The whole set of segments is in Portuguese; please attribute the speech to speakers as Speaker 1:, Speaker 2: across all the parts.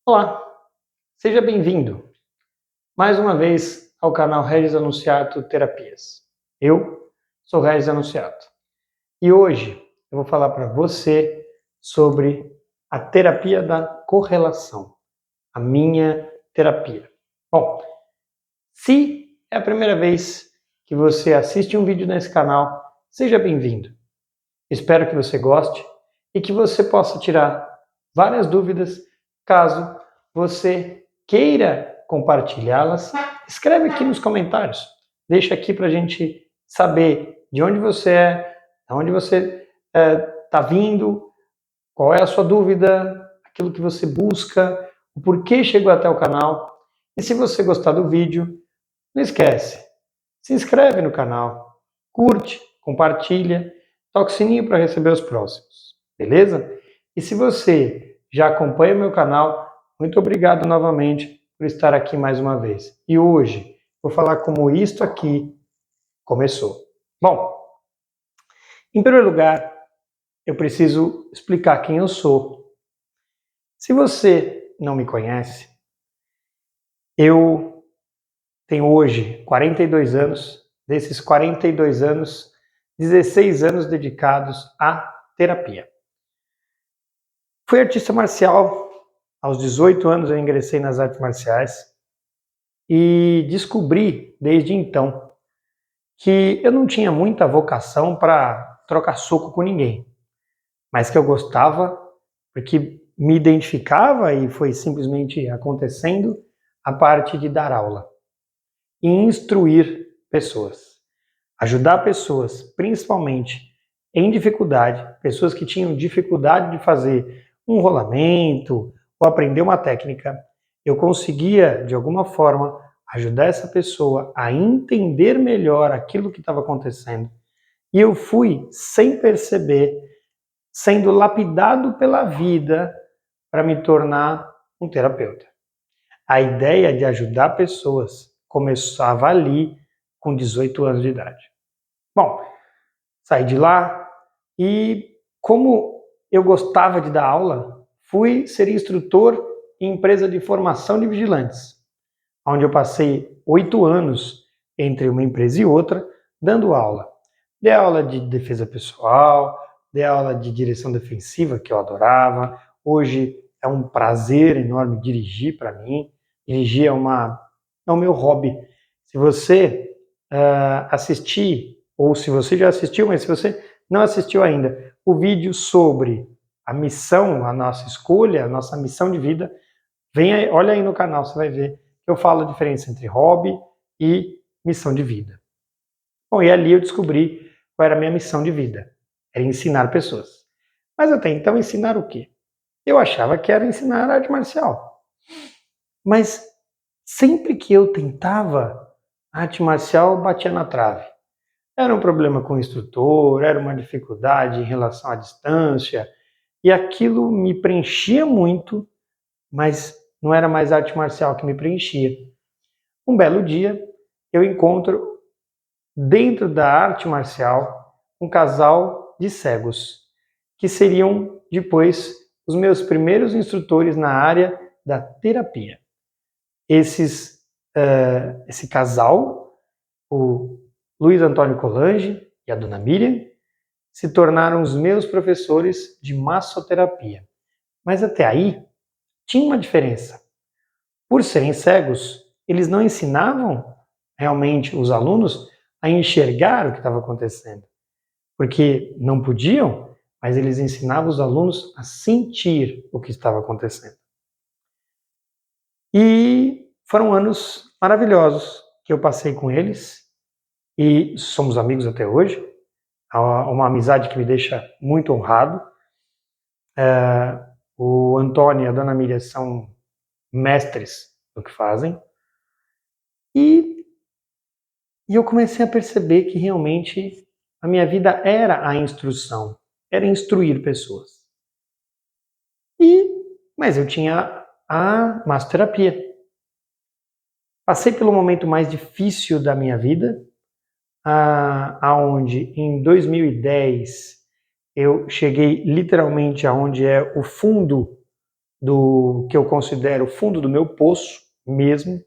Speaker 1: Olá, seja bem-vindo mais uma vez ao canal Regis Anunciato Terapias. Eu sou Regis Anunciato e hoje eu vou falar para você sobre a terapia da correlação, a minha terapia. Bom, se é a primeira vez que você assiste um vídeo nesse canal, seja bem-vindo. Espero que você goste e que você possa tirar várias dúvidas. Caso você queira compartilhá-las, escreve aqui nos comentários. Deixa aqui para a gente saber de onde você é, de onde você está vindo, qual é a sua dúvida, aquilo que você busca, o porquê chegou até o canal. E se você gostar do vídeo, não esquece, se inscreve no canal, curte, compartilha, toca o sininho para receber os próximos, beleza? E se você já acompanha o meu canal, muito obrigado novamente por estar aqui mais uma vez. E hoje vou falar como isto aqui começou. Bom, em primeiro lugar, eu preciso explicar quem eu sou. Se você não me conhece, eu tenho hoje 42 anos. Desses 42 anos, 16 anos dedicados à terapia. Fui artista marcial. Aos 18 anos eu ingressei nas artes marciais e descobri desde então que eu não tinha muita vocação para trocar soco com ninguém, mas que eu gostava porque me identificava e foi simplesmente acontecendo a parte de dar aula e instruir pessoas. Ajudar pessoas, principalmente em dificuldade, pessoas que tinham dificuldade de fazer um rolamento ou aprender uma técnica, eu conseguia, de alguma forma, ajudar essa pessoa a entender melhor aquilo que estava acontecendo. E eu fui, sem perceber, sendo lapidado pela vida para me tornar um terapeuta. A ideia de ajudar pessoas começava ali com 18 anos de idade. Bom, saí de lá e, como eu gostava de dar aula, fui ser instrutor em empresa de formação de vigilantes, onde eu passei 8 anos entre uma empresa e outra dando aula. Dei aula de defesa pessoal, dei aula de direção defensiva, que eu adorava. Hoje é um prazer enorme dirigir para mim. Dirigir é o meu hobby. Se você assistir, ou se você já assistiu, mas se você não assistiu ainda, o vídeo sobre a missão, a nossa escolha, a nossa missão de vida, vem aí, olha aí no canal, você vai ver que eu falo a diferença entre hobby e missão de vida. Bom, e ali eu descobri qual era a minha missão de vida. Era ensinar pessoas. Mas até então, ensinar o quê? Eu achava que era ensinar arte marcial. Mas sempre que eu tentava, a arte marcial batia na trave. Era um problema com o instrutor, era uma dificuldade em relação à distância, e aquilo me preenchia muito, mas não era mais arte marcial que me preenchia. Um belo dia, eu encontro, dentro da arte marcial, um casal de cegos, que seriam depois os meus primeiros instrutores na área da terapia. Esse casal, o Luiz Antônio Colange e a dona Miriam, se tornaram os meus professores de massoterapia. Mas até aí tinha uma diferença. Por serem cegos, eles não ensinavam realmente os alunos a enxergar o que estava acontecendo, porque não podiam, mas eles ensinavam os alunos a sentir o que estava acontecendo. E foram anos maravilhosos que eu passei com eles e somos amigos até hoje. Uma amizade que me deixa muito honrado. O Antônio e a dona Miriam são mestres no que fazem. E eu comecei a perceber que realmente a minha vida era a instrução, era instruir pessoas. Mas eu tinha a massoterapia. Passei pelo momento mais difícil da minha vida, aonde em 2010 eu cheguei literalmente aonde é o fundo do que eu considero o fundo do meu poço mesmo,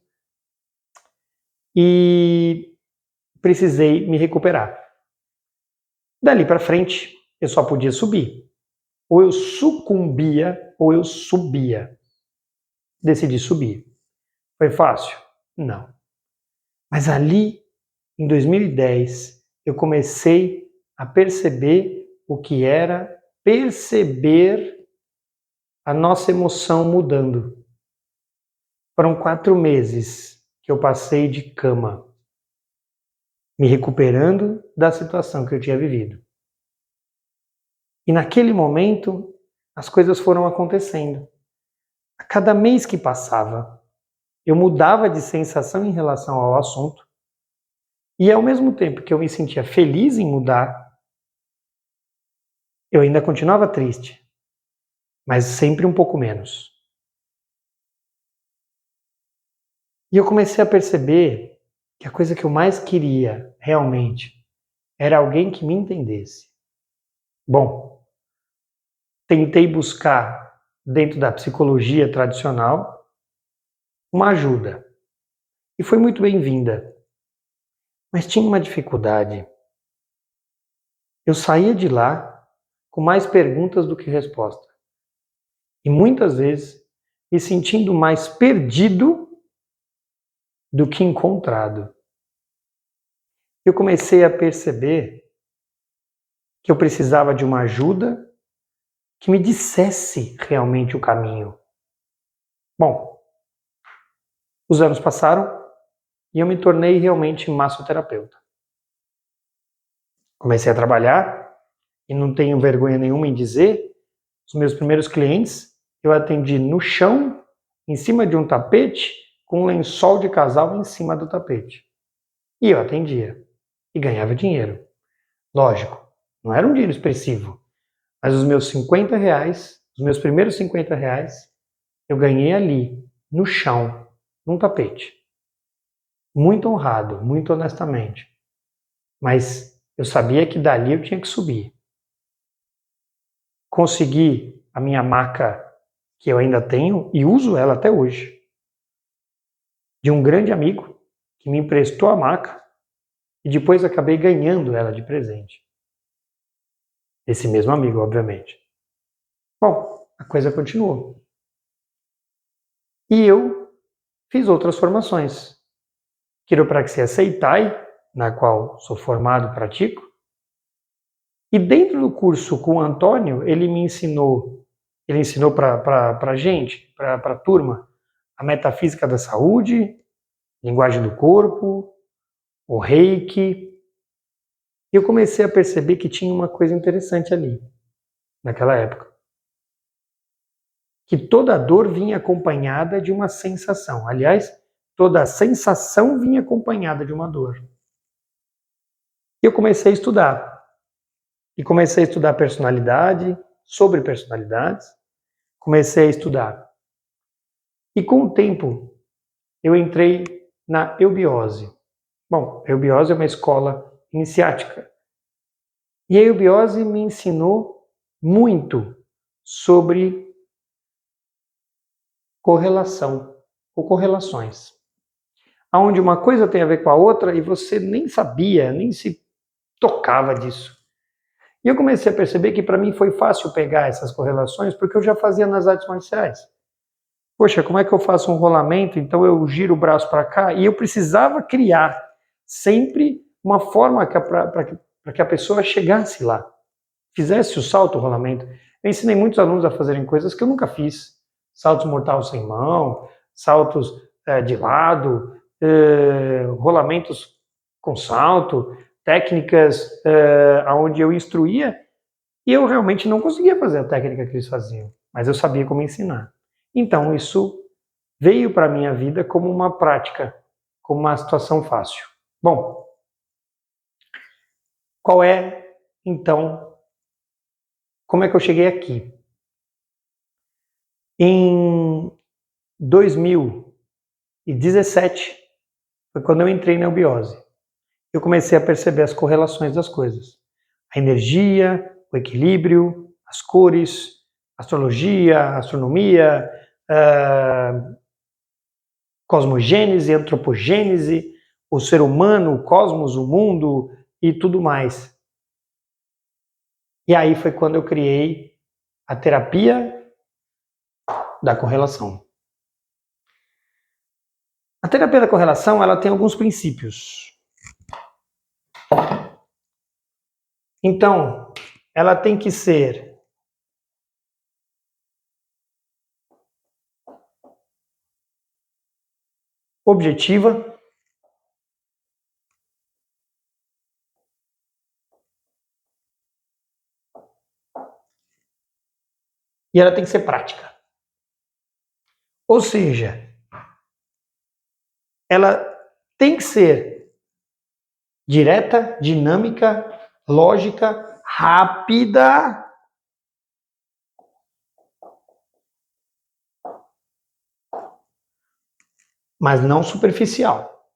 Speaker 1: e precisei me recuperar. Dali para frente, eu só podia subir. Ou eu sucumbia, ou eu subia. Decidi subir. Foi fácil? Não. Mas ali, em 2010, eu comecei a perceber o que era perceber a nossa emoção mudando. Foram 4 meses que eu passei de cama, me recuperando da situação que eu tinha vivido. E naquele momento, as coisas foram acontecendo. A cada mês que passava, eu mudava de sensação em relação ao assunto, e ao mesmo tempo que eu me sentia feliz em mudar, eu ainda continuava triste, mas sempre um pouco menos. E eu comecei a perceber que a coisa que eu mais queria, realmente, era alguém que me entendesse. Bom, tentei buscar, dentro da psicologia tradicional, uma ajuda. E foi muito bem-vinda. Mas tinha uma dificuldade. Eu saía de lá com mais perguntas do que resposta. E muitas vezes me sentindo mais perdido do que encontrado. Eu comecei a perceber que eu precisava de uma ajuda que me dissesse realmente o caminho. Bom, os anos passaram e eu me tornei realmente massoterapeuta. Comecei a trabalhar e não tenho vergonha nenhuma em dizer, os meus primeiros clientes eu atendi no chão, em cima de um tapete, com um lençol de casal em cima do tapete. E eu atendia e ganhava dinheiro. Lógico, não era um dinheiro expressivo, mas os meus R$50, os meus primeiros R$50, eu ganhei ali, no chão, num tapete. Muito honrado, muito honestamente. Mas eu sabia que dali eu tinha que subir. Consegui a minha maca, que eu ainda tenho e uso ela até hoje, de um grande amigo que me emprestou a maca e depois acabei ganhando ela de presente. Esse mesmo amigo, obviamente. Bom, a coisa continuou. E eu fiz outras formações. Quiropraxia Seitai, na qual sou formado e pratico. E dentro do curso com o Antônio, ele ensinou para a gente, para a turma, a metafísica da saúde, linguagem do corpo, o reiki. E eu comecei a perceber que tinha uma coisa interessante ali, naquela época. Que toda dor vinha acompanhada de uma sensação. Aliás, toda sensação vinha acompanhada de uma dor. E eu comecei a estudar. E comecei a estudar personalidade, sobre personalidades. Comecei a estudar. E com o tempo, eu entrei na eubiose. Bom, a eubiose é uma escola iniciática. E a eubiose me ensinou muito sobre correlação ou correlações. Onde uma coisa tem a ver com a outra e você nem sabia, nem se tocava disso. E eu comecei a perceber que para mim foi fácil pegar essas correlações porque eu já fazia nas artes marciais. Poxa, como é que eu faço um rolamento? Então eu giro o braço para cá e eu precisava criar sempre uma forma para que a pessoa chegasse lá, fizesse o salto, o rolamento. Eu ensinei muitos alunos a fazerem coisas que eu nunca fiz. Saltos mortal sem mão, saltos de lado, rolamentos com salto, técnicas onde eu instruía e eu realmente não conseguia fazer a técnica que eles faziam, mas eu sabia como ensinar. Então isso veio para a minha vida como uma prática, como uma situação fácil. Bom, qual é, então, como é que eu cheguei aqui? Em 2017, foi quando eu entrei na eubiose. Eu comecei a perceber as correlações das coisas. A energia, o equilíbrio, as cores, astrologia, astronomia, cosmogênese, antropogênese, o ser humano, o cosmos, o mundo e tudo mais. E aí foi quando eu criei a terapia da correlação. A terapia da correlação, ela tem alguns princípios. Então, ela tem que ser objetiva, e ela tem que ser prática. Ou seja, ela tem que ser direta, dinâmica, lógica, rápida, mas não superficial.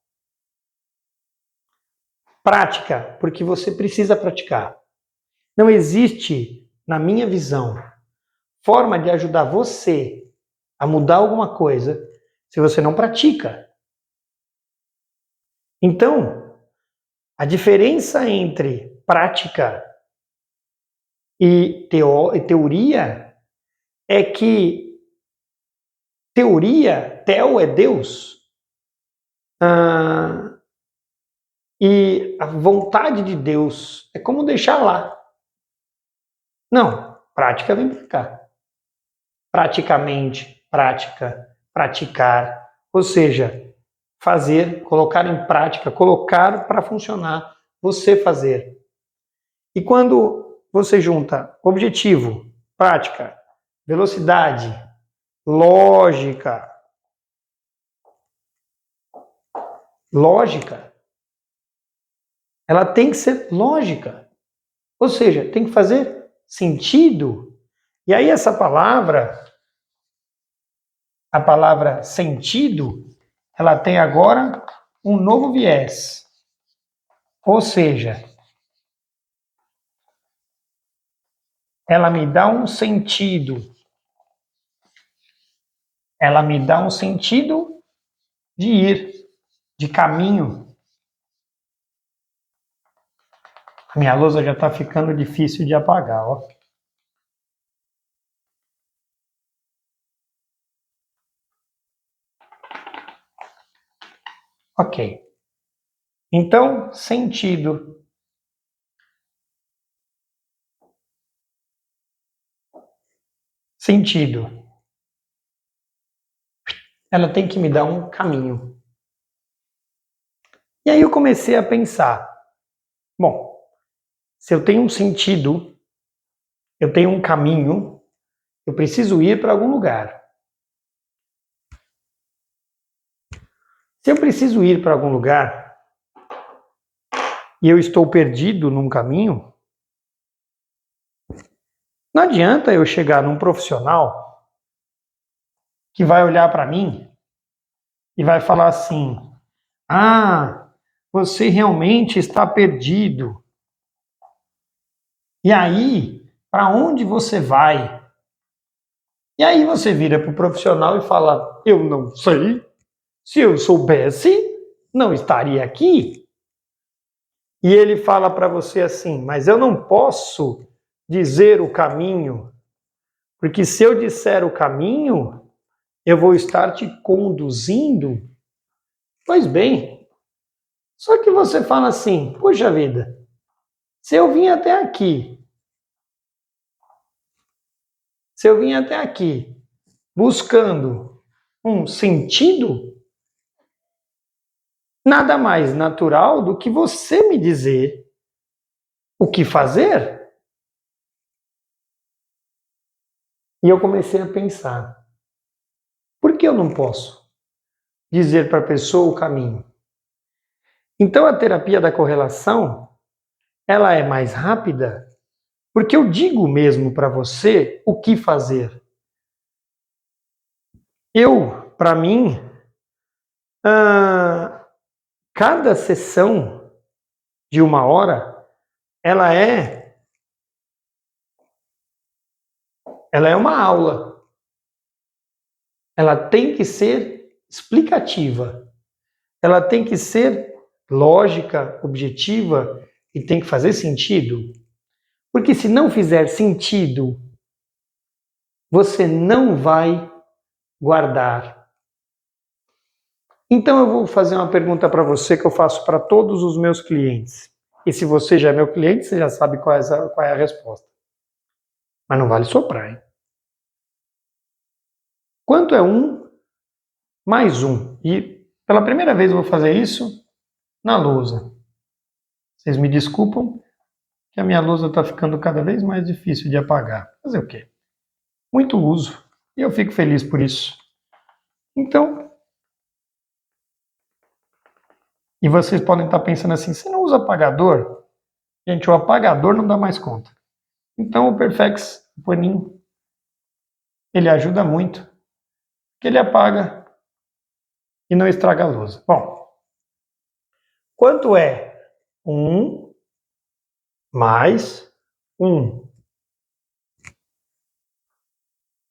Speaker 1: Prática, porque você precisa praticar. Não existe, na minha visão, forma de ajudar você a mudar alguma coisa se você não pratica. Então, a diferença entre prática e teoria é que teoria, teo é Deus, e a vontade de Deus é como deixar lá. Não, prática vem para cá. Praticamente, prática, praticar, ou seja, fazer, colocar em prática, colocar para funcionar, você fazer. E quando você junta objetivo, prática, velocidade, lógica, ela tem que ser lógica. Ou seja, tem que fazer sentido. E aí essa palavra, a palavra sentido, ela tem agora um novo viés. Ou seja, ela me dá um sentido. Ela me dá um sentido de ir, de caminho. A minha lousa já está ficando difícil de apagar, ó. Ok. Então, sentido. Sentido. Ela tem que me dar um caminho. E aí eu comecei a pensar, bom, se eu tenho um sentido, eu tenho um caminho, eu preciso ir para algum lugar. Se eu preciso ir para algum lugar e eu estou perdido num caminho, não adianta eu chegar num profissional que vai olhar para mim e vai falar assim: "Ah, você realmente está perdido. E aí, para onde você vai?" E aí você vira para o profissional e fala: "Eu não sei. Se eu soubesse, não estaria aqui." E ele fala para você assim: "Mas eu não posso dizer o caminho, porque se eu disser o caminho, eu vou estar te conduzindo." Pois bem, só que você fala assim: "Puxa vida, se eu vim até aqui, se eu vim até aqui buscando um sentido, nada mais natural do que você me dizer o que fazer." E eu comecei a pensar: por que eu não posso dizer para a pessoa o caminho? Então a terapia da correlação, ela é mais rápida porque eu digo mesmo para você o que fazer. Para mim, cada sessão de 1 hora, ela é ela é uma aula. Ela tem que ser explicativa. Ela tem que ser lógica, objetiva e tem que fazer sentido. Porque se não fizer sentido, você não vai guardar. Então eu vou fazer uma pergunta para você que eu faço para todos os meus clientes. E se você já é meu cliente, você já sabe qual é a resposta. Mas não vale soprar, hein? Quanto é 1 mais 1? E pela primeira vez eu vou fazer isso na lousa. Vocês me desculpam que a minha lousa está ficando cada vez mais difícil de apagar. Fazer o quê? Muito uso. E eu fico feliz por isso. Então, e vocês podem estar pensando assim, você não usa apagador? Gente, o apagador não dá mais conta. Então o Perfex, o paninho, ele ajuda muito, porque ele apaga e não estraga a lousa. Bom, quanto é 1 mais 1?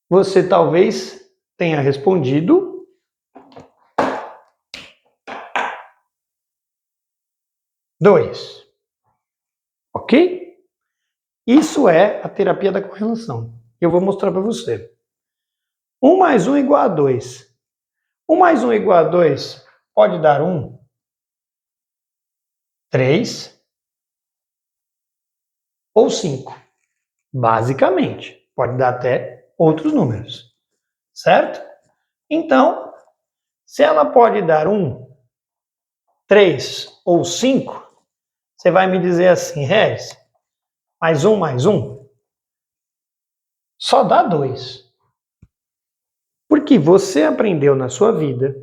Speaker 1: Você talvez tenha respondido 2. Ok? Isso é a terapia da correlação. Eu vou mostrar para você. 1 mais 1 igual a 2. 1 mais 1 igual a 2 pode dar 1, 3 ou 5. Basicamente. Pode dar até outros números. Certo? Então, se ela pode dar 1, 3 ou 5, você vai me dizer assim, Regis, mais 1 só dá 2. Porque você aprendeu na sua vida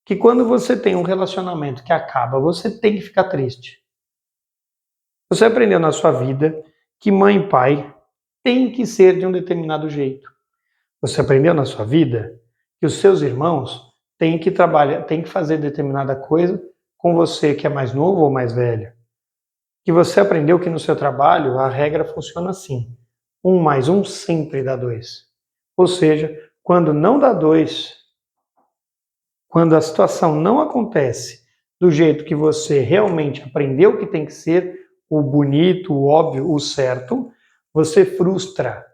Speaker 1: que quando você tem um relacionamento que acaba, você tem que ficar triste. Você aprendeu na sua vida que mãe e pai têm que ser de um determinado jeito. Você aprendeu na sua vida que os seus irmãos têm que trabalhar, têm que fazer determinada coisa com você que é mais novo ou mais velho. Que você aprendeu que no seu trabalho a regra funciona assim. 1 mais 1 sempre dá 2. Ou seja, quando não dá 2, quando a situação não acontece do jeito que você realmente aprendeu que tem que ser, o bonito, o óbvio, o certo, você frustra,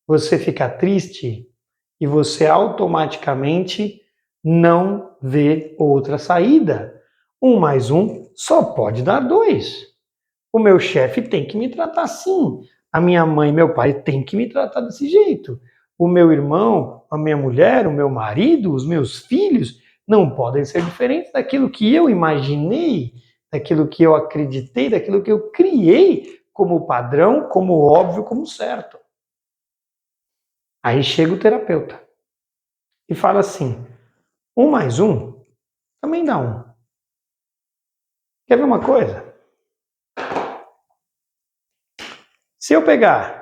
Speaker 1: você fica triste e você automaticamente não vê outra saída. 1 mais 1 só pode dar 2. O meu chefe tem que me tratar assim. A minha mãe e meu pai têm que me tratar desse jeito. O meu irmão, a minha mulher, o meu marido, os meus filhos não podem ser diferentes daquilo que eu imaginei, daquilo que eu acreditei, daquilo que eu criei como padrão, como óbvio, como certo. Aí chega o terapeuta e fala assim, 1 mais 1 também dá 1. Quer ver uma coisa? Se eu pegar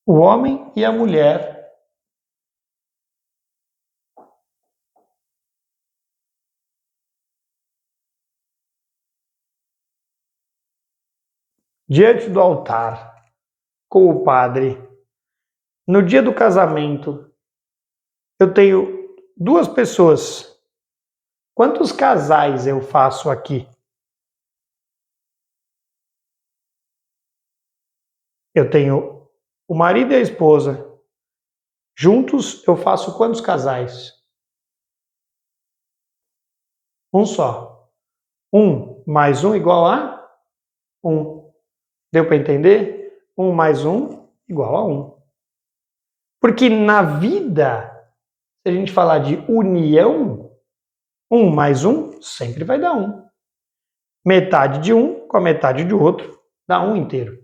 Speaker 1: o homem e a mulher diante do altar com o padre, no dia do casamento, eu tenho 2 pessoas. Quantos casais eu faço aqui? Eu tenho o marido e a esposa. Juntos eu faço quantos casais? Um só. 1 mais 1 igual a 1. Deu para entender? 1 mais 1 igual a 1. Porque na vida, se a gente falar de união, 1 mais 1 sempre vai dar 1. Metade de um com a metade de outro dá 1 inteiro.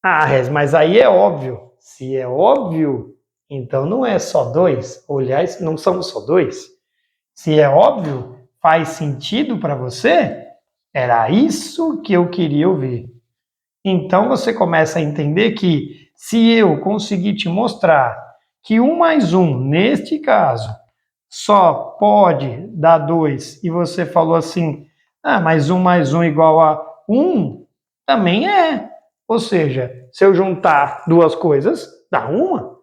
Speaker 1: Ah, Rez, mas aí é óbvio. Se é óbvio, então não é só 2. Aliás, não são só 2. Se é óbvio, faz sentido para você? Era isso que eu queria ouvir. Então você começa a entender que se eu conseguir te mostrar que 1 mais 1, neste caso, só pode dar 2 e você falou assim, mas 1 mais 1 igual a 1, também é. Ou seja, se eu juntar duas coisas, dá uma.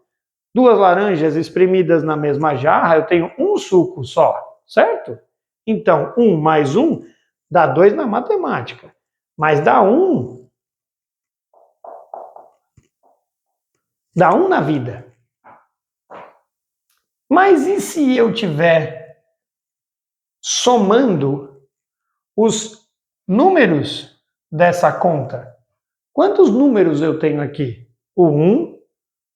Speaker 1: Duas laranjas espremidas na mesma jarra, eu tenho um suco só, certo? Então, 1 mais 1 dá 2 na matemática, mas dá 1 na vida. Mas e se eu tiver somando os números dessa conta? Quantos números eu tenho aqui? O 1,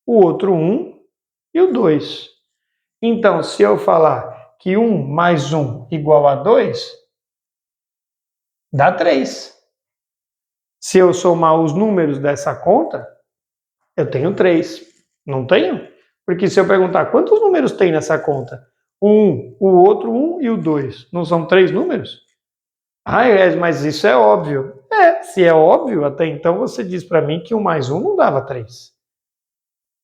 Speaker 1: o outro 1 e o 2. Então, se eu falar que 1 mais 1 igual a 2, dá 3. Se eu somar os números dessa conta, eu tenho 3. Não tenho? Porque se eu perguntar quantos números tem nessa conta? O 1, o outro 1 e o 2. Não são 3 números? Mas isso é óbvio. Se é óbvio, até então você diz para mim que 1 mais 1 não dava 3.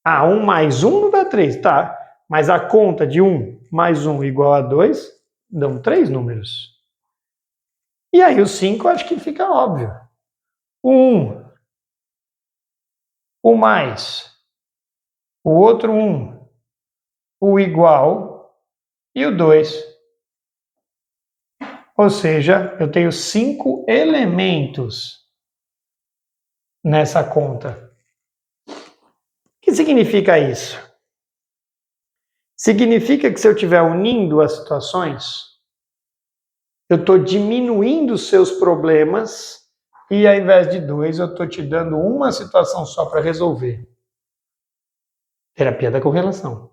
Speaker 1: 1 mais 1 não dá 3, tá. Mas a conta de 1 mais 1 igual a 2 dão 3 números. E aí o 5 acho que fica óbvio. O 1, o mais, o outro 1, o igual e o 2. Ou seja, eu tenho 5 elementos nessa conta. O que significa isso? Significa que se eu estiver unindo as situações, eu estou diminuindo os seus problemas e ao invés de 2, eu estou te dando uma situação só para resolver. Terapia da correlação.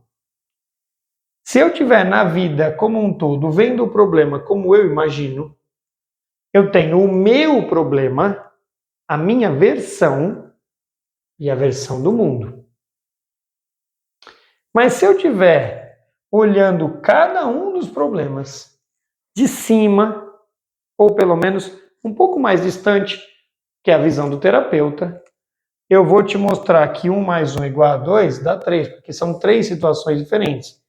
Speaker 1: Se eu estiver na vida como um todo vendo o problema como eu imagino, eu tenho o meu problema, a minha versão e a versão do mundo. Mas se eu estiver olhando cada um dos problemas de cima, ou pelo menos um pouco mais distante, que é a visão do terapeuta, eu vou te mostrar que 1 mais 1 igual a 2 dá 3, porque são 3 situações diferentes.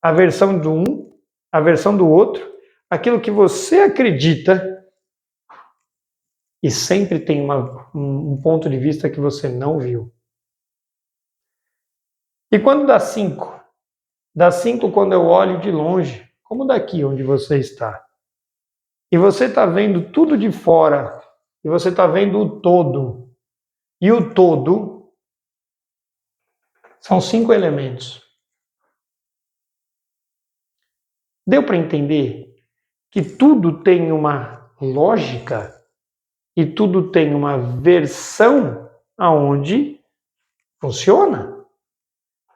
Speaker 1: A versão do um, a versão do outro, aquilo que você acredita, e sempre tem um ponto de vista que você não viu. E quando dá 5? Dá 5 quando eu olho de longe, como daqui onde você está. E você está vendo tudo de fora, e você está vendo o todo. E o todo são 5 elementos. Deu para entender que tudo tem uma lógica e tudo tem uma versão aonde funciona?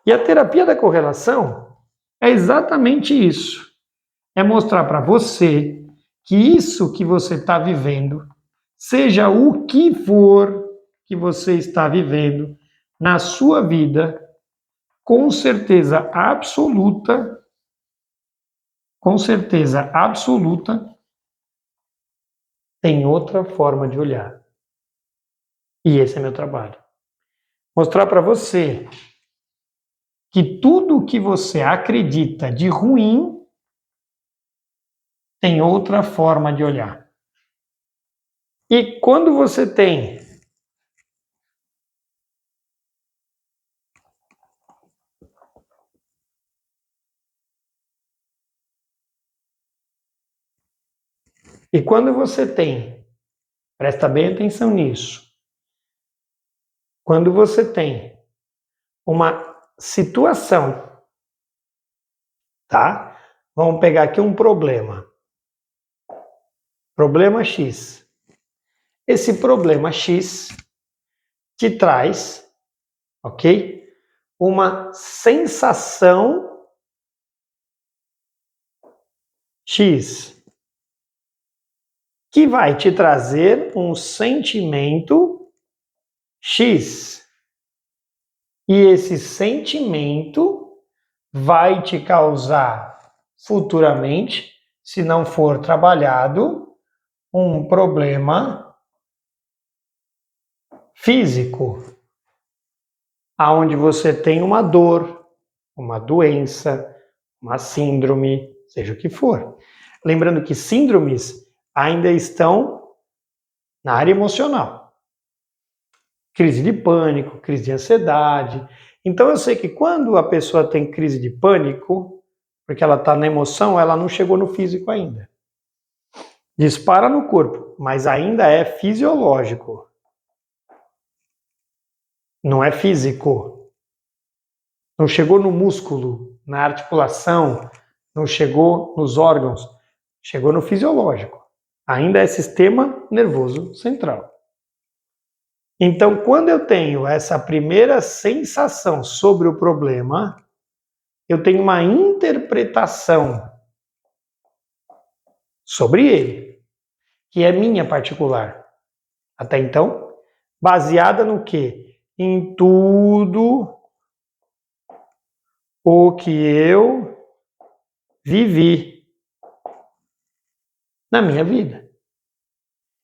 Speaker 1: E a terapia da correlação é exatamente isso. É mostrar para você que isso que você está vivendo, seja o que for que você está vivendo na sua vida, com certeza absoluta, tem outra forma de olhar. E esse é meu trabalho. Mostrar para você que tudo o que você acredita de ruim tem outra forma de olhar. E quando você tem presta bem atenção nisso, quando você tem uma situação, tá? Vamos pegar aqui um problema. Problema X. Esse problema X te traz, ok? Uma sensação X, que vai te trazer um sentimento X. E esse sentimento vai te causar futuramente, se não for trabalhado, um problema físico, aonde você tem uma dor, uma doença, uma síndrome, seja o que for. Lembrando que síndromes ainda estão na área emocional. Crise de pânico, crise de ansiedade. Então eu sei que quando a pessoa tem crise de pânico, porque ela está na emoção, ela não chegou no físico ainda. Dispara no corpo, mas ainda é fisiológico. Não é físico. Não chegou no músculo, na articulação, não chegou nos órgãos, chegou no fisiológico. Ainda é sistema nervoso central. Então, quando eu tenho essa primeira sensação sobre o problema, eu tenho uma interpretação sobre ele, que é minha particular. Até então, baseada no quê? Em tudo o que eu vivi na minha vida.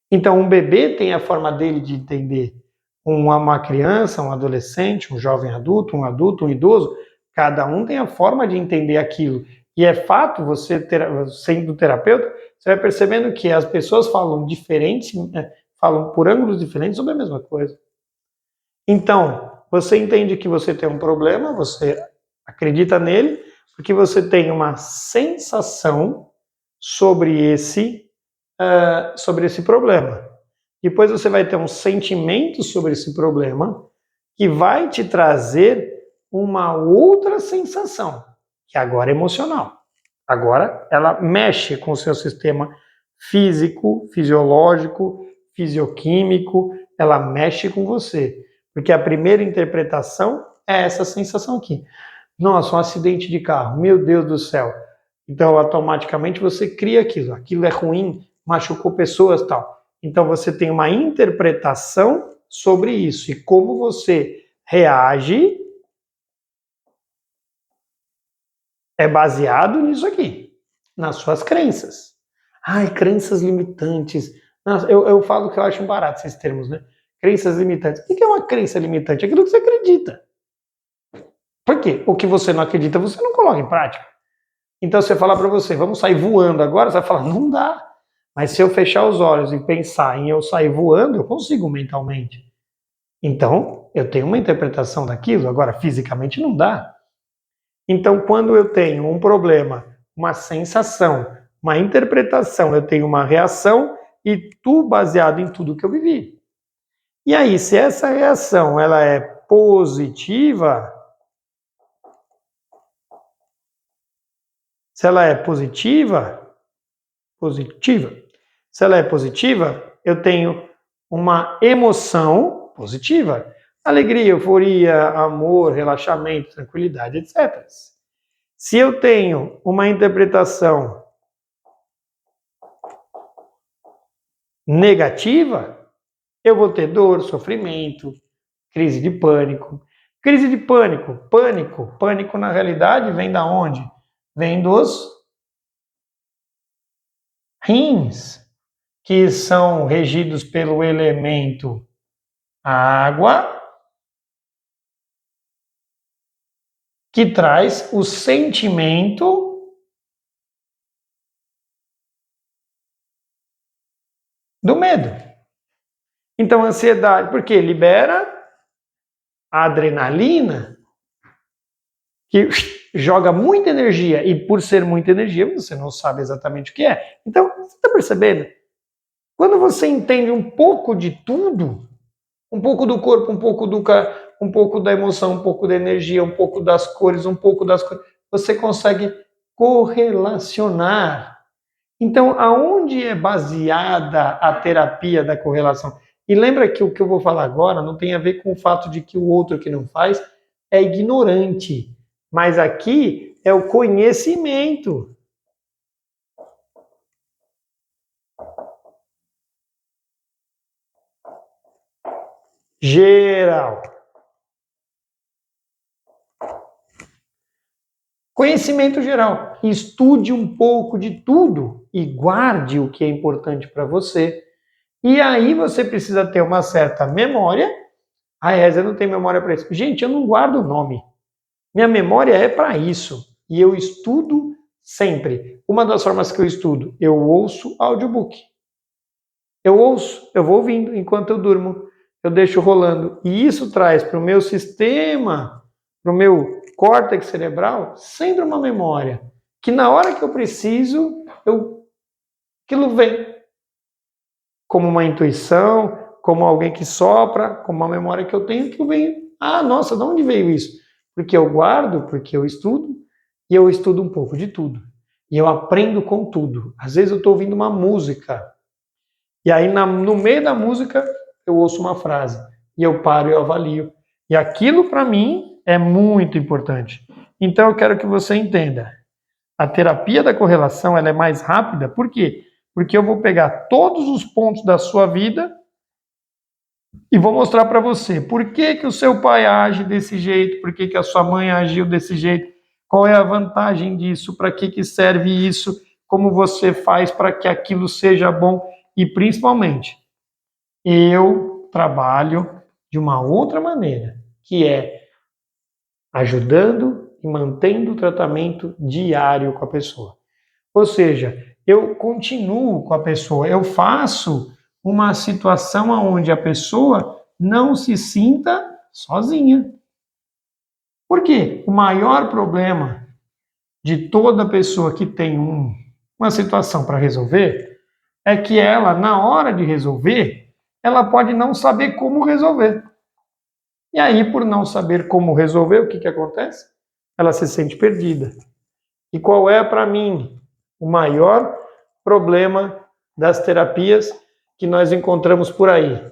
Speaker 1: Então, um bebê tem a forma dele de entender. Uma criança, um adolescente, um jovem adulto, um idoso, cada um tem a forma de entender aquilo. E é fato, você sendo terapeuta, você vai percebendo que as pessoas falam diferente, falam por ângulos diferentes sobre a mesma coisa. Então, você entende que você tem um problema, você acredita nele, porque você tem uma sensação sobre esse problema. Depois você vai ter um sentimento sobre esse problema que vai te trazer uma outra sensação, que agora é emocional. Agora ela mexe com o seu sistema físico, fisiológico, fisioquímico, ela mexe com você. Porque a primeira interpretação é essa sensação aqui. Nossa, um acidente de carro, meu Deus do céu. Então automaticamente você cria aquilo. Aquilo é ruim, machucou pessoas, tal. Então você tem uma interpretação sobre isso e como você reage é baseado nisso aqui, nas suas crenças. Ai, crenças limitantes. Nossa, eu falo que eu acho barato esses termos, né? Crenças limitantes. O que é uma crença limitante? Aquilo que você acredita. Por quê? O que você não acredita, você não coloca em prática. Então, se eu falar para você, vamos sair voando agora, você vai falar, não dá. Mas se eu fechar os olhos e pensar em eu sair voando, eu consigo mentalmente. Então, eu tenho uma interpretação daquilo, agora fisicamente não dá. Então, quando eu tenho um problema, uma sensação, uma interpretação, eu tenho uma reação e tudo baseado em tudo que eu vivi. E aí, se essa reação ela é positiva, se ela é positiva, se ela é positiva, eu tenho uma emoção positiva. Alegria, euforia, amor, relaxamento, tranquilidade, etc. Se eu tenho uma interpretação negativa, eu vou ter dor, sofrimento, crise de pânico. Crise de pânico, pânico na realidade vem da onde? Vem dos rins, que são regidos pelo elemento água, que traz o sentimento do medo. Então, ansiedade, porque libera a adrenalina, que joga muita energia, e por ser muita energia, você não sabe exatamente o que é. Então, você está percebendo? Quando você entende um pouco de tudo, um pouco do corpo, um pouco da emoção, um pouco da energia, um pouco das cores, você consegue correlacionar. Então, aonde é baseada a terapia da correlação? E lembra que o que eu vou falar agora não tem a ver com o fato de que o outro que não faz é ignorante. Mas aqui é o conhecimento. Geral. Conhecimento geral. Estude um pouco de tudo e guarde o que é importante para você. E aí você precisa ter uma certa memória. Ah, eu não tenho memória para isso. Gente, eu não guardo o nome. Minha memória é para isso. E eu estudo sempre. Uma das formas que eu estudo, eu ouço audiobook. Eu ouço, eu vou ouvindo enquanto eu durmo, eu deixo rolando. E isso traz para o meu sistema, para o meu córtex cerebral, sempre uma memória. Que na hora que eu preciso, aquilo vem. Como uma intuição, como alguém que sopra, como uma memória que eu tenho, que vem. Ah, nossa, de onde veio isso? Porque eu guardo, porque eu estudo, e eu estudo um pouco de tudo. E eu aprendo com tudo. Às vezes eu estou ouvindo uma música, e aí no meio da música eu ouço uma frase, e eu paro e eu avalio. E aquilo para mim é muito importante. Então eu quero que você entenda. A terapia da correlação ela é mais rápida, por quê? Porque eu vou pegar todos os pontos da sua vida e vou mostrar para você por que, que o seu pai age desse jeito, por que, que a sua mãe agiu desse jeito, qual é a vantagem disso, para que serve isso, como você faz para que aquilo seja bom e principalmente, eu trabalho de uma outra maneira, que é ajudando e mantendo o tratamento diário com a pessoa. Ou seja, eu continuo com a pessoa, eu faço uma situação onde a pessoa não se sinta sozinha. Por quê? O maior problema de toda pessoa que tem uma situação para resolver é que ela, na hora de resolver, ela pode não saber como resolver. E aí, por não saber como resolver, o que acontece? Ela se sente perdida. E qual é, para mim, o maior problema das terapias que nós encontramos por aí?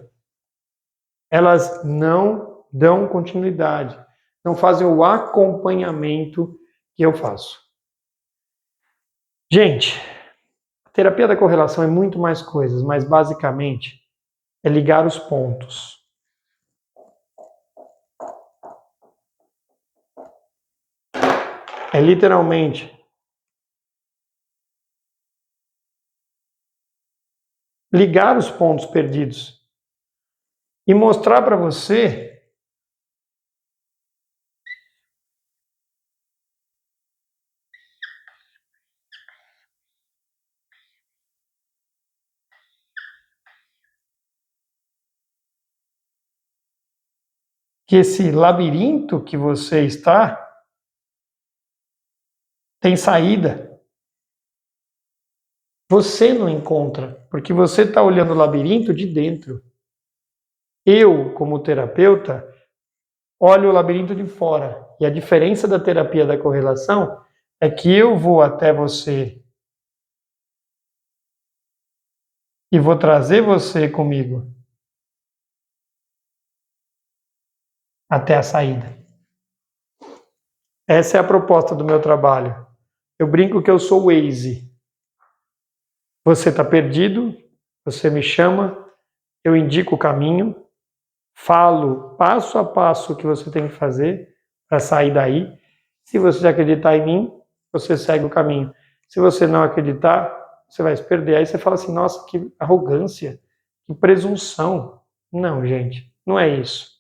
Speaker 1: Elas não dão continuidade, não fazem o acompanhamento que eu faço. Gente, a terapia da correlação é muito mais coisas, mas basicamente é ligar os pontos. É literalmente ligar os pontos perdidos e mostrar para você que esse labirinto que você está tem saída. Você não encontra, porque você está olhando o labirinto de dentro. Eu, como terapeuta, olho o labirinto de fora. E a diferença da terapia da correlação é que eu vou até você e vou trazer você comigo até a saída. Essa é a proposta do meu trabalho. Eu brinco que eu sou o Waze. Você está perdido, você me chama, eu indico o caminho, falo passo a passo o que você tem que fazer para sair daí. Se você acreditar em mim, você segue o caminho. Se você não acreditar, você vai se perder. Aí você fala assim, nossa, que arrogância, que presunção. Não, gente, não é isso.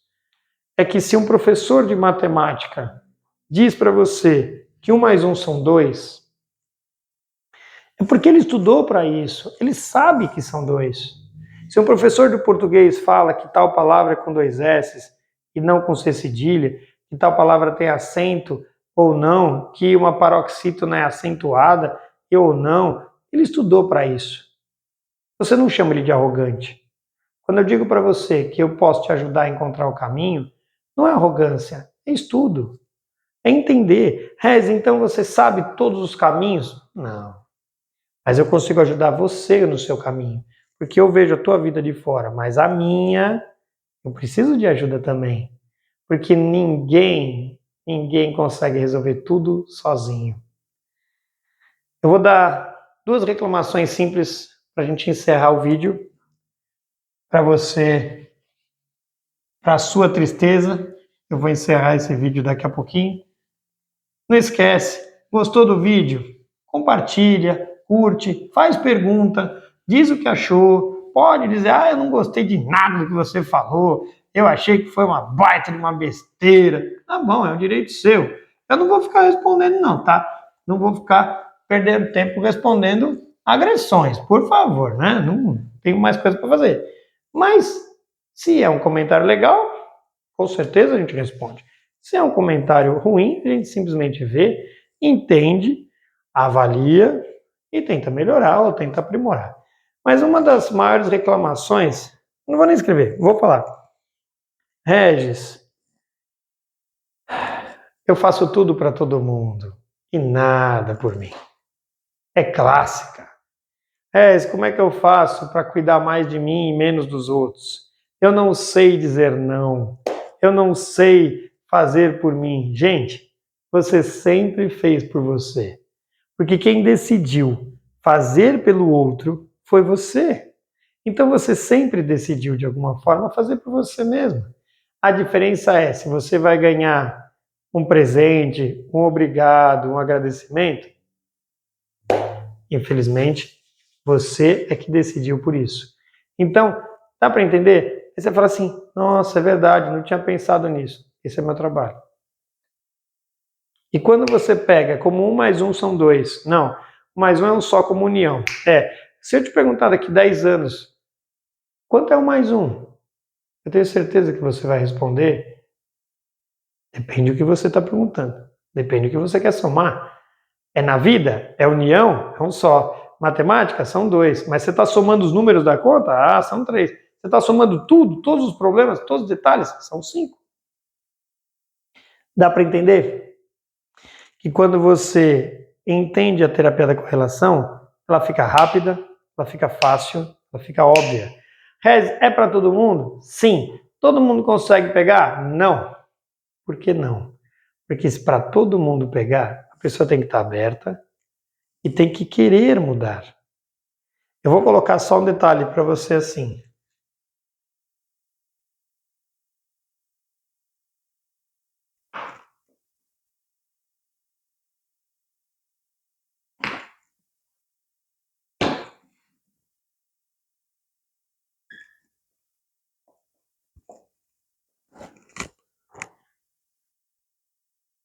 Speaker 1: É que se um professor de matemática diz para você que 1 mais 1 são 2, é porque ele estudou para isso, ele sabe que são 2. Se um professor de português fala que tal palavra é com 2 S e não com C cedilha, que tal palavra tem acento ou não, que uma paroxítona é acentuada ou não, ele estudou para isso. Você não chama ele de arrogante. Quando eu digo para você que eu posso te ajudar a encontrar o caminho, não é arrogância, é estudo. É entender. Rez, então você sabe todos os caminhos? Não. Mas eu consigo ajudar você no seu caminho. Porque eu vejo a tua vida de fora, mas a minha, eu preciso de ajuda também. Porque ninguém consegue resolver tudo sozinho. Eu vou dar 2 reclamações simples para a gente encerrar o vídeo. Para você, para a sua tristeza, eu vou encerrar esse vídeo daqui a pouquinho. Não esquece, gostou do vídeo? Compartilha, curte, faz pergunta, diz o que achou. Pode dizer, eu não gostei de nada do que você falou, eu achei que foi uma baita de uma besteira. Tá bom, é um direito seu. Eu não vou ficar respondendo não, tá? Não vou ficar perdendo tempo respondendo agressões, por favor, né? Não tenho mais coisa para fazer. Mas, se é um comentário legal, com certeza a gente responde. Se é um comentário ruim, a gente simplesmente vê, entende, avalia e tenta melhorar ou tenta aprimorar. Mas uma das maiores reclamações, não vou nem escrever, vou falar. Regis, eu faço tudo para todo mundo e nada por mim. É clássica. Regis, como é que eu faço para cuidar mais de mim e menos dos outros? Eu não sei dizer não. Eu não sei fazer por mim. Gente, você sempre fez por você. Porque quem decidiu fazer pelo outro foi você. Então você sempre decidiu, de alguma forma, fazer por você mesmo. A diferença é se você vai ganhar um presente, um obrigado, um agradecimento. Infelizmente, você é que decidiu por isso. Então, dá para entender? Aí você fala assim, nossa, é verdade, não tinha pensado nisso. Esse é meu trabalho. E quando você pega como 1 mais 1 são 2, não, 1 mais 1 é um só como união. Se eu te perguntar daqui 10 anos, quanto é 1 mais 1? Eu tenho certeza que você vai responder, depende do que você está perguntando, depende do que você quer somar. É na vida? É união? É um só. Matemática? São 2. Mas você está somando os números da conta? Ah, são 3. Você está somando tudo, todos os problemas, todos os detalhes? São 5. Dá para entender? Que quando você entende a terapia da correlação, ela fica rápida, ela fica fácil, ela fica óbvia. Rez, é para todo mundo? Sim. Todo mundo consegue pegar? Não. Por que não? Porque se para todo mundo pegar, a pessoa tem que estar aberta e tem que querer mudar. Eu vou colocar só um detalhe para você assim.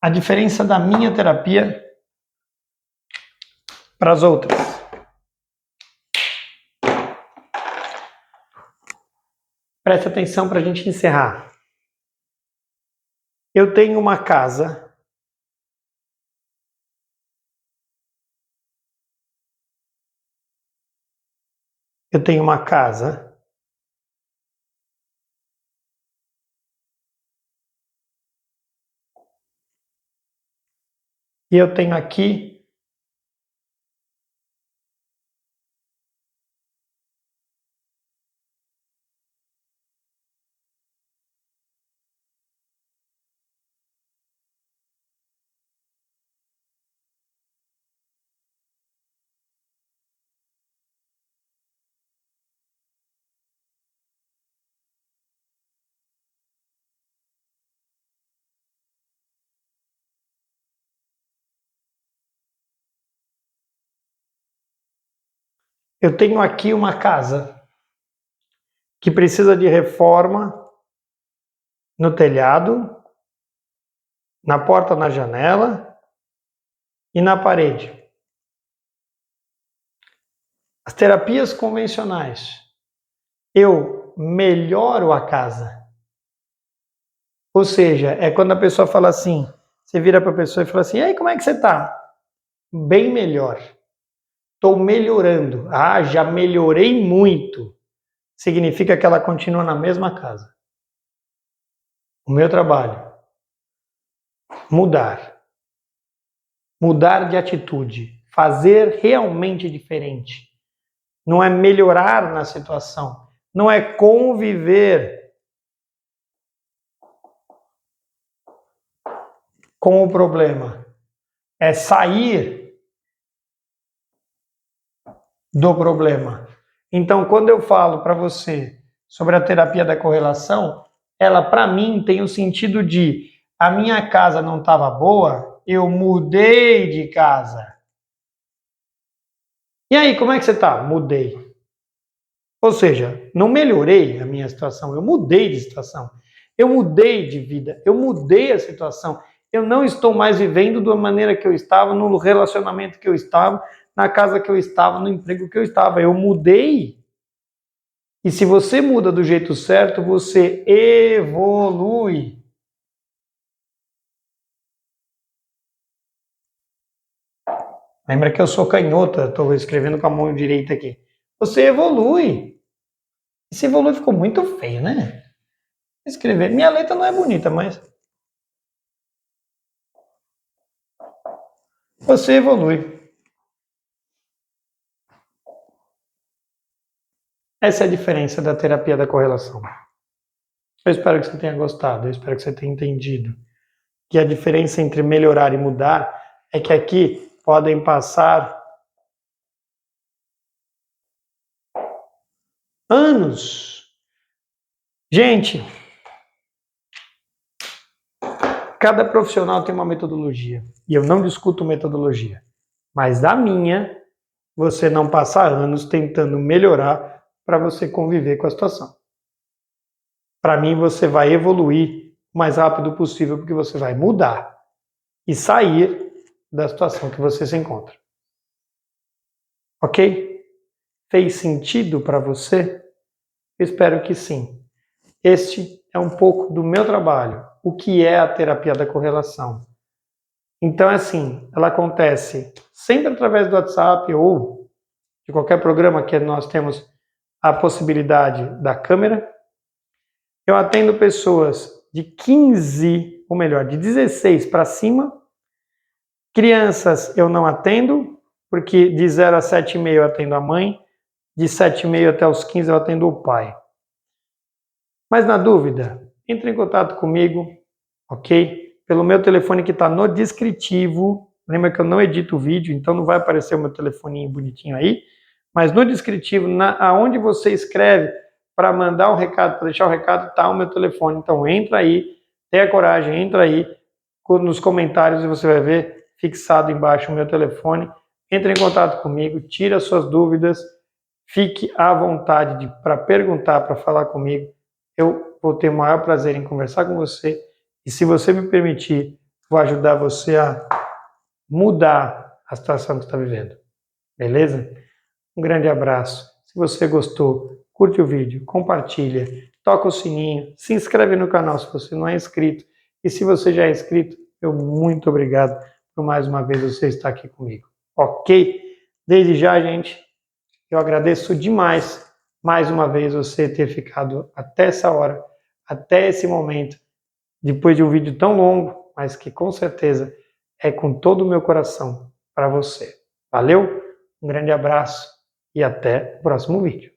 Speaker 1: A diferença da minha terapia para as outras. Preste atenção para a gente encerrar. Eu tenho uma casa. Eu tenho uma casa. E eu tenho aqui uma casa que precisa de reforma no telhado, na porta, na janela e na parede. As terapias convencionais, eu melhoro a casa. Ou seja, é quando a pessoa fala assim, você vira para a pessoa e fala assim, e aí, como é que você está? Bem melhor. Estou melhorando. Ah, já melhorei muito. Significa que ela continua na mesma casa. O meu trabalho, mudar. Mudar de atitude. Fazer realmente diferente. Não é melhorar na situação. Não é conviver com o problema. É sair do problema. Então, quando eu falo para você sobre a terapia da correlação, ela para mim tem o sentido de a minha casa não estava boa, eu mudei de casa. E aí, como é que você está? Mudei. Ou seja, não melhorei a minha situação, eu mudei de situação. Eu mudei de vida, eu mudei a situação. Eu não estou mais vivendo da maneira que eu estava, no relacionamento que eu estava, na casa que eu estava, no emprego que eu estava. Eu mudei. E se você muda do jeito certo, você evolui. Lembra que eu sou canhota, estou escrevendo com a mão direita aqui. Você evolui. Esse evolui ficou muito feio, né? Escrever. Minha letra não é bonita, mas você evolui. Essa é a diferença da terapia da correlação. Eu espero que você tenha gostado, eu espero que você tenha entendido que a diferença entre melhorar e mudar é que aqui podem passar anos. Gente, cada profissional tem uma metodologia e eu não discuto metodologia, mas da minha, você não passa anos tentando melhorar para você conviver com a situação. Para mim, você vai evoluir o mais rápido possível porque você vai mudar e sair da situação que você se encontra. Ok? Fez sentido para você? Eu espero que sim. Este é um pouco do meu trabalho. O que é a terapia da correlação? Então, assim, ela acontece sempre através do WhatsApp ou de qualquer programa que nós temos a possibilidade da câmera. Eu atendo pessoas de 15, ou melhor, de 16 para cima. Crianças eu não atendo, porque de 0 a 7,5 eu atendo a mãe, de 7,5 até os 15 eu atendo o pai. Mas na dúvida, entre em contato comigo, ok? Pelo meu telefone que está no descritivo. Lembra que eu não edito o vídeo, então não vai aparecer o meu telefoninho bonitinho aí. Mas no descritivo, aonde você escreve para mandar um recado, para deixar o recado, está o meu telefone. Então entra aí, tenha coragem, entra aí nos comentários e você vai ver fixado embaixo o meu telefone. Entre em contato comigo, tira suas dúvidas, fique à vontade para perguntar, para falar comigo. Eu vou ter o maior prazer em conversar com você e, se você me permitir, vou ajudar você a mudar a situação que você está vivendo. Beleza? Um grande abraço. Se você gostou, curte o vídeo, compartilha, toca o sininho, se inscreve no canal se você não é inscrito. E se você já é inscrito, eu muito obrigado por mais uma vez você estar aqui comigo. Ok? Desde já, gente, eu agradeço demais mais uma vez você ter ficado até essa hora, até esse momento, depois de um vídeo tão longo, mas que com certeza é com todo o meu coração para você. Valeu? Um grande abraço e até o próximo vídeo.